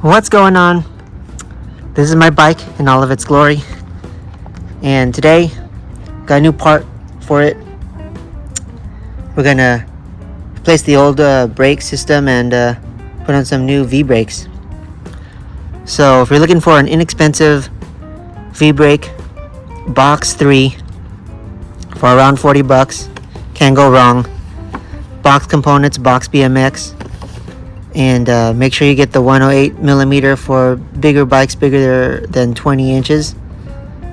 What's going on? This is my bike in all of its glory, and today got a new part for it. We're gonna replace the old brake system and put on some new V-brakes. So if you're looking for an inexpensive V-brake, box 3 for around $40, can't go wrong. Box components, box BMX, and make sure you get the 108 millimeter for bigger bikes bigger than 20 inches.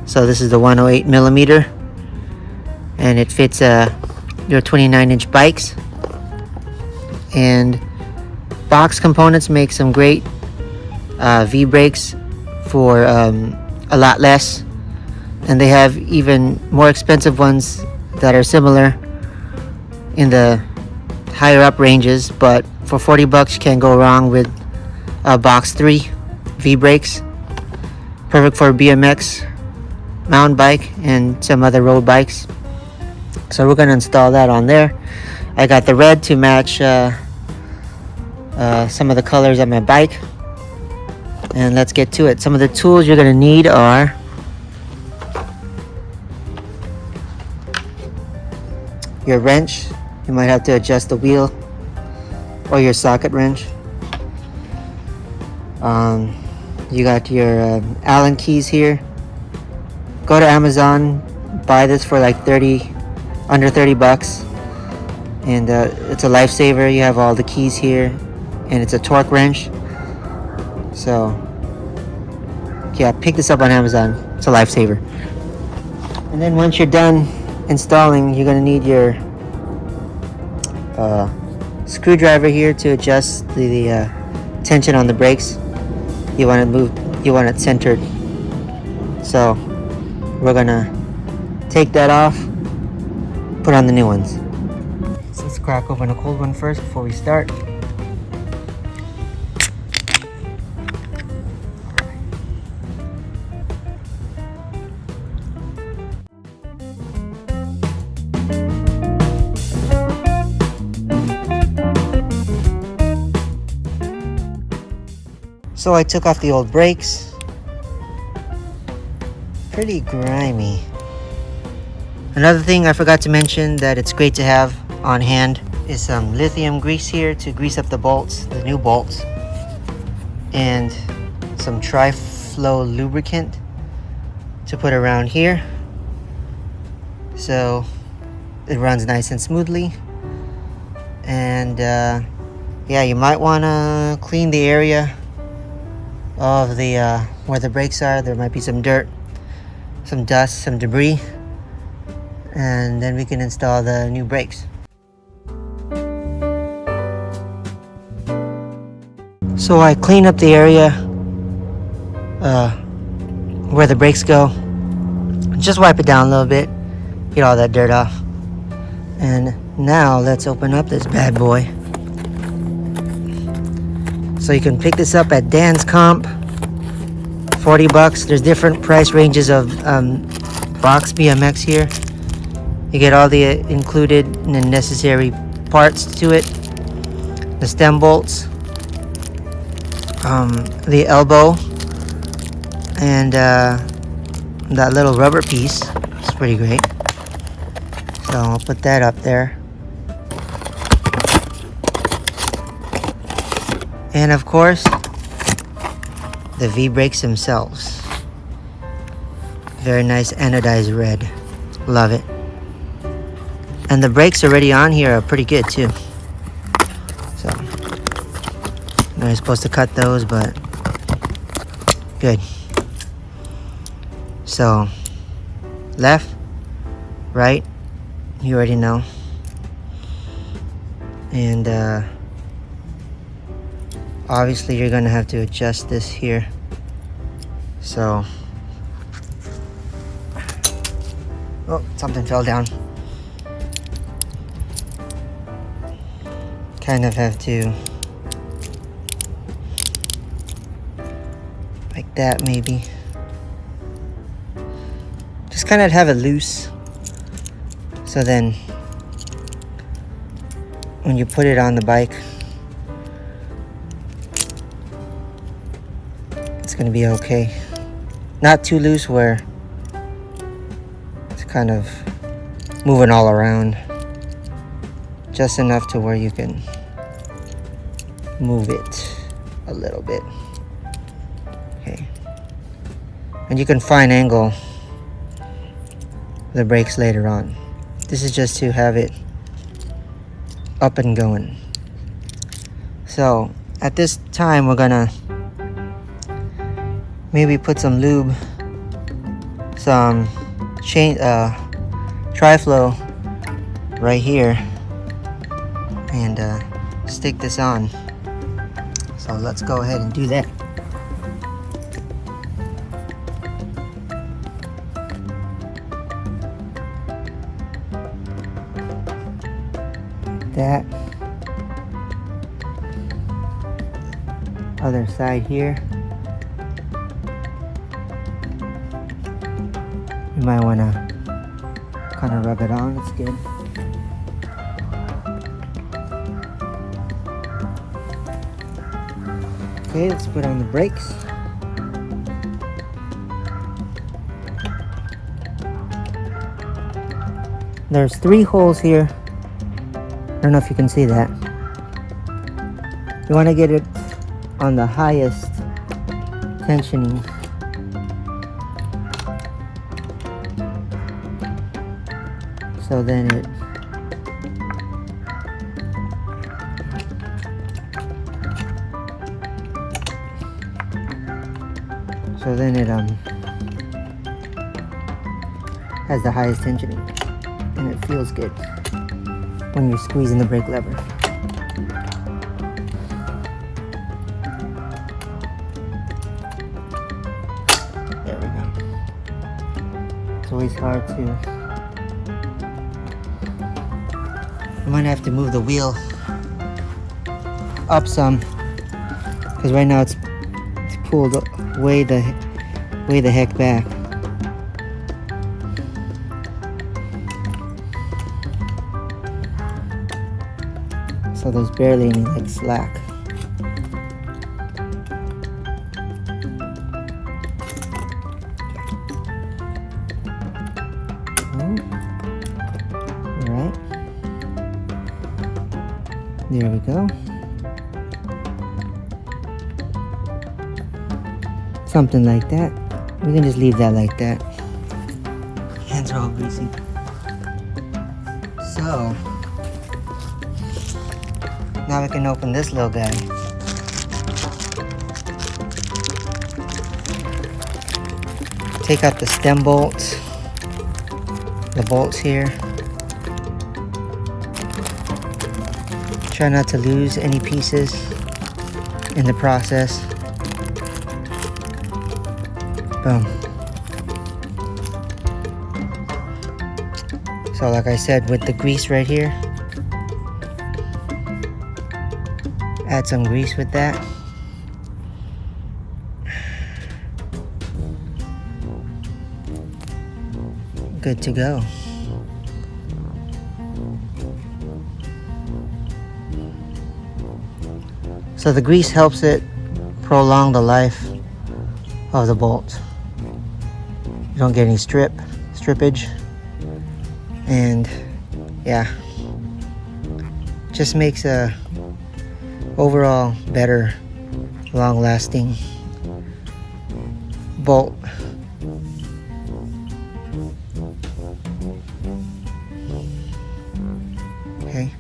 So this is the 108 millimeter, and it fits your 29-inch bikes. And box components make some great V-brakes for a lot less, and they have even more expensive ones that are similar in the higher up ranges, but for $40 you can't go wrong with box 3 V-brakes. Perfect for BMX, mountain bike, and some other road bikes. So we're going to install that on there. I got the red to match some of the colors of my bike, and let's get to it. Some of the tools you're going to need are your wrench. You might have to adjust the wheel, or your socket wrench. You got your Allen keys here. Go to Amazon, buy this for like under $30, and it's a lifesaver. You have all the keys here, and it's a torque wrench. So yeah, pick this up on Amazon. It's a lifesaver. And then once you're done installing, you're gonna need your screwdriver here to adjust the tension on the brakes. You want it centered. So we're gonna take that off, put on the new ones. So let's crack open a cold one first before we start. So I took off the old brakes. Pretty grimy. Another thing I forgot to mention that it's great to have on hand is some lithium grease here to grease up the bolts, the new bolts, and some tri-flow lubricant to put around here so it runs nice and smoothly. And yeah, you might want to clean the area of the where the brakes are. There might be some dirt, some dust, some debris, and then we can install the new brakes. So I clean up the area where the brakes go. Just wipe it down a little bit, get all that dirt off. And now let's open up this bad boy. So you can pick this up at Dan's Comp, $40. There's different price ranges of box BMX here. You get all the included and necessary parts to it. The stem bolts, the elbow, and that little rubber piece. It's pretty great. So I'll put that up there. And of course, the V-brakes themselves. Very nice anodized red. Love it. And the brakes already on here are pretty good too. So, not supposed to cut those, but good. So, left, right, you already know. And obviously you're gonna have to adjust this here. So, oh, something fell down. Kind of have to, like that maybe. Just kind of have it loose. So then, when you put it on the bike, it's gonna be okay. Not too loose where it's kind of moving all around. Just enough to where you can move it a little bit. Okay. And you can fine angle the brakes later on. This is just to have it up and going. So at this time we're gonna maybe put some lube, some tri-flow right here, and stick this on. So let's go ahead and do that. That other side here, you might want to kind of rub it on. It's good. Okay, let's put on the brakes. There's 3 holes here. I don't know if you can see that. You want to get it on the highest tensioning. So then it has the highest tensioning, and it feels good when you're squeezing the brake lever. There we go. It's always hard to... You might have to move the wheel up some, because right now it's pulled way the heck back. So there's barely any like slack. Alright. There we go. Something like that. We can just leave that like that. Hands are all greasy. So now we can open this little guy. Take out the stem bolts, the bolts here. Try not to lose any pieces in the process. Boom. So like I said, with the grease right here, add some grease with that. Good to go. So the grease helps it prolong the life of the bolt. You don't get any strippage, and yeah, just makes a overall better, long-lasting bolt. Okay,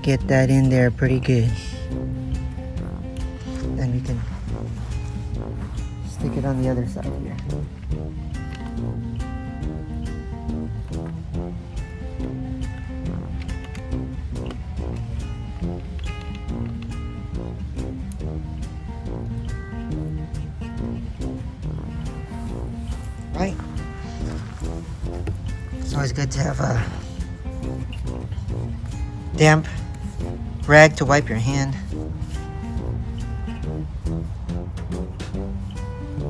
get that in there pretty good, and we can stick it on the other side here. Right? It's always good to have a damp rag to wipe your hand.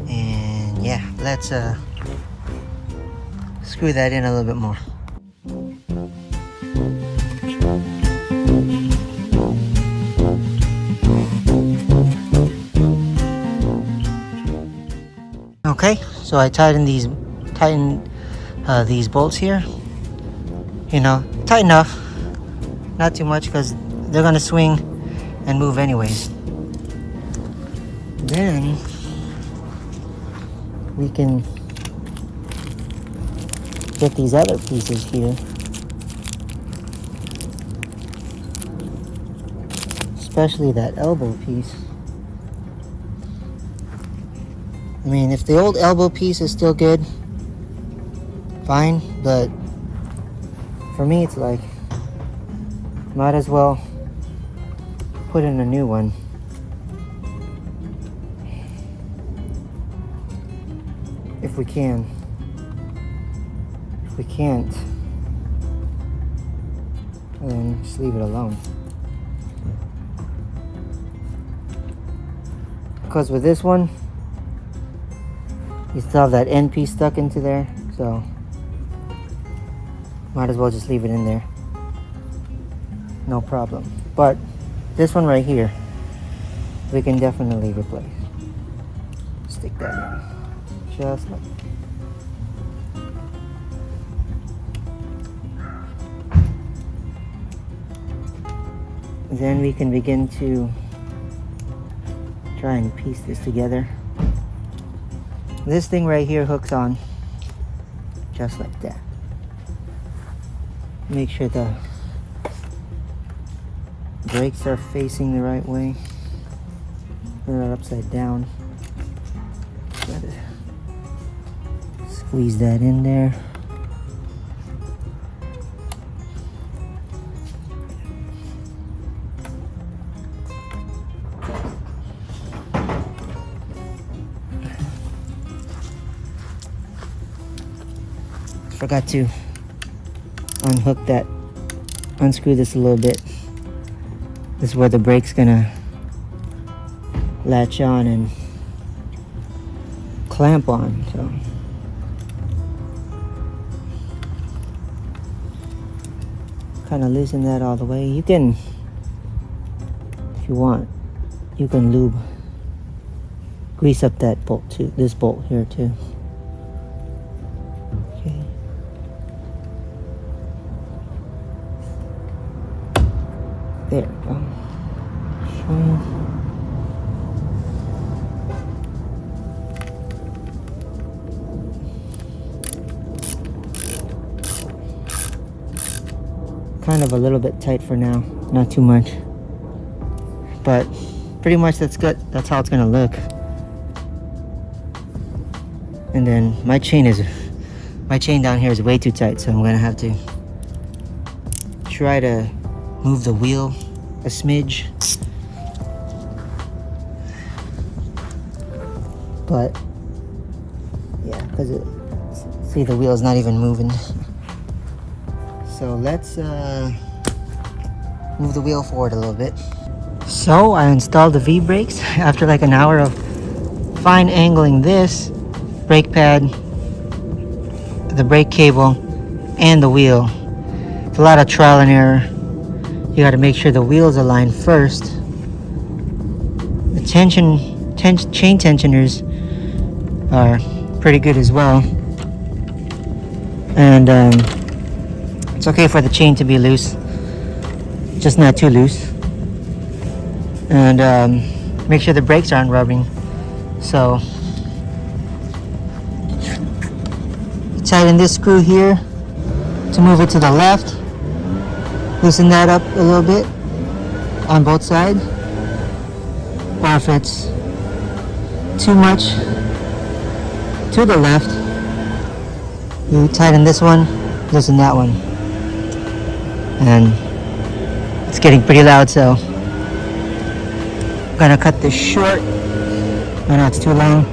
And yeah, let's screw that in a little bit more. Okay, so I tighten these bolts here. You know, tight enough, not too much, because they're gonna swing and move anyways. Then we can get these other pieces here, especially that elbow piece. I mean, if the old elbow piece is still good, fine, but for me it's like, might as well put in a new one. If we can. If we can't, then just leave it alone. Because with this one, you still have that end piece stuck into there, so might as well just leave it in there. No problem. But this one right here, we can definitely replace. Stick that in. Just like then we can begin to try and piece this together. This thing right here hooks on just like that. Make sure the brakes are facing the right way. They're upside down. Gotta squeeze that in there. Forgot to unhook that, unscrew this a little bit. This is where the brake's gonna latch on and clamp on, so. Kind of loosen that all the way. You can, if you want, you can lube, grease up that bolt too, this bolt here too. Okay. There we go. Kind of a little bit tight for now, not too much, but pretty much that's good. That's how it's gonna look. And then my chain down here is way too tight, so I'm gonna have to try to move the wheel a smidge. But yeah, because see, the wheel's not even moving. So let's move the wheel forward a little bit. So I installed the V-brakes after like an hour of fine angling this brake pad, the brake cable, and the wheel. It's a lot of trial and error. You got to make sure the wheels align first. The chain tensioners are pretty good as well, and it's okay for the chain to be loose, just not too loose. And make sure the brakes aren't rubbing. So tighten this screw here to move it to the left. Loosen that up a little bit on both sides. Or if it's too much to the left, you tighten this one, loosen that one. And it's getting pretty loud, so I'm gonna cut this short. I know it's too long.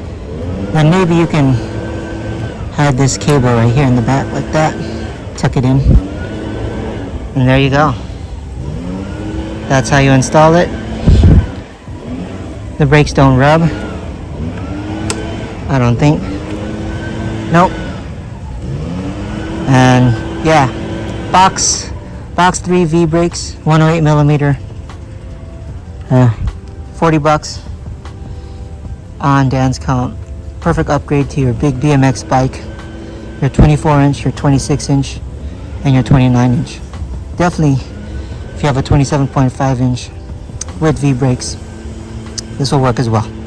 Then maybe you can hide this cable right here in the back like that. Tuck it in. And there you go. That's how you install it. The brakes don't rub, I don't think. Nope. And yeah, box 3 V brakes, 108 millimeter, $40 on Dan's count. perfect upgrade to your big BMX bike, your 24-inch, your 26-inch, and your 29-inch. Definitely, if you have a 27.5-inch with V-brakes, this will work as well.